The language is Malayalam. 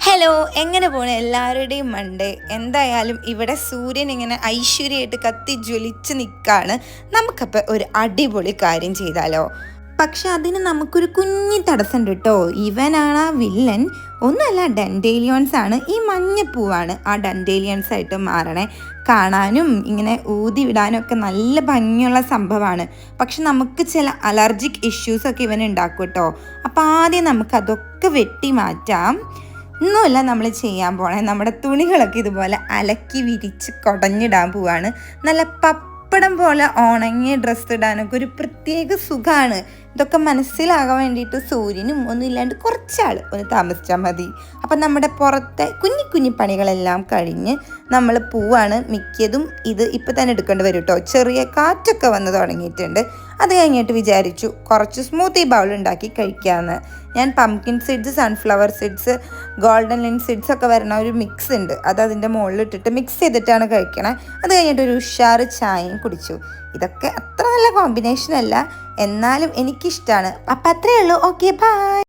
ഹലോ, എങ്ങനെ പോണു എല്ലാവരുടെയും മൺഡേ? എന്തായാലും ഇവിടെ സൂര്യൻ ഇങ്ങനെ ഐശ്വര്യമായിട്ട് കത്തി ജ്വലിച്ച് നിൽക്കുകയാണ്. നമുക്കപ്പോൾ ഒരു അടിപൊളി കാര്യം ചെയ്താലോ? പക്ഷെ അതിന് നമുക്കൊരു കുഞ്ഞി തടസ്സമുണ്ട് കേട്ടോ. ഇവനാണ് ആ വില്ലൻ. ഒന്നുമല്ല, ഡൻഡേലിയോൺസ് ആണ്. ഈ മഞ്ഞപ്പൂവാണ് ആ ഡൻഡേലിയോൺസ് ആയിട്ട് മാറണേ. കാണാനും ഇങ്ങനെ ഊതി വിടാനും ഒക്കെ നല്ല ഭംഗിയുള്ള സംഭവമാണ്. പക്ഷെ നമുക്ക് ചില അലർജിക് ഇഷ്യൂസൊക്കെ ഇവൻ ഉണ്ടാക്കും കേട്ടോ. അപ്പോൾ ആദ്യം നമുക്കതൊക്കെ വെട്ടി മാറ്റാം. ഒന്നുമല്ല നമ്മൾ ചെയ്യാൻ പോണേ, നമ്മുടെ തുണികളൊക്കെ ഇതുപോലെ അലക്കി വിരിച്ച് കുടഞ്ഞിടാൻ പോവാണ്. നല്ല പപ്പടം പോലെ ഉണങ്ങിയ ഡ്രസ്സ് ഇടാനൊക്കെ ഒരു പ്രത്യേക സുഖമാണ്. ഇതൊക്കെ മനസ്സിലാകാൻ വേണ്ടിയിട്ട് സൂര്യനും ഒന്നും ഇല്ലാണ്ട് കുറച്ചാൾ ഒന്ന് താമസിച്ചാൽ മതി. അപ്പം നമ്മുടെ പുറത്തെ കുഞ്ഞി കുഞ്ഞി പണികളെല്ലാം കഴിഞ്ഞ് നമ്മൾ പോവാണ്. മിക്കതും ഇത് ഇപ്പം തന്നെ എടുക്കേണ്ടി വരും കേട്ടോ. ചെറിയ കാറ്റൊക്കെ വന്ന് തുടങ്ങിയിട്ടുണ്ട്. അത് കഴിഞ്ഞിട്ട് വിചാരിച്ചു കുറച്ച് സ്മൂത്തി ബൗൾ ഉണ്ടാക്കി കഴിക്കാമെന്ന്. ഞാൻ pumpkin seeds, sunflower seeds, golden Lin seeds ഒക്കെ വരുന്ന ഒരു മിക്സ് ഉണ്ട്. അത് അതിൻ്റെ മുകളിൽ ഇട്ടിട്ട് മിക്സ് ചെയ്തിട്ടാണ് കഴിക്കണേ. അത് കഴിഞ്ഞിട്ട് ഒരു ഉഷാറ് ചായയും കുടിച്ചു. ഇതൊക്കെ അത്ര നല്ല കോമ്പിനേഷൻ അല്ല, എന്നാലും എനിക്കിഷ്ടമാണ്. അപ്പം അത്രയേ ഉള്ളൂ. Okay, by.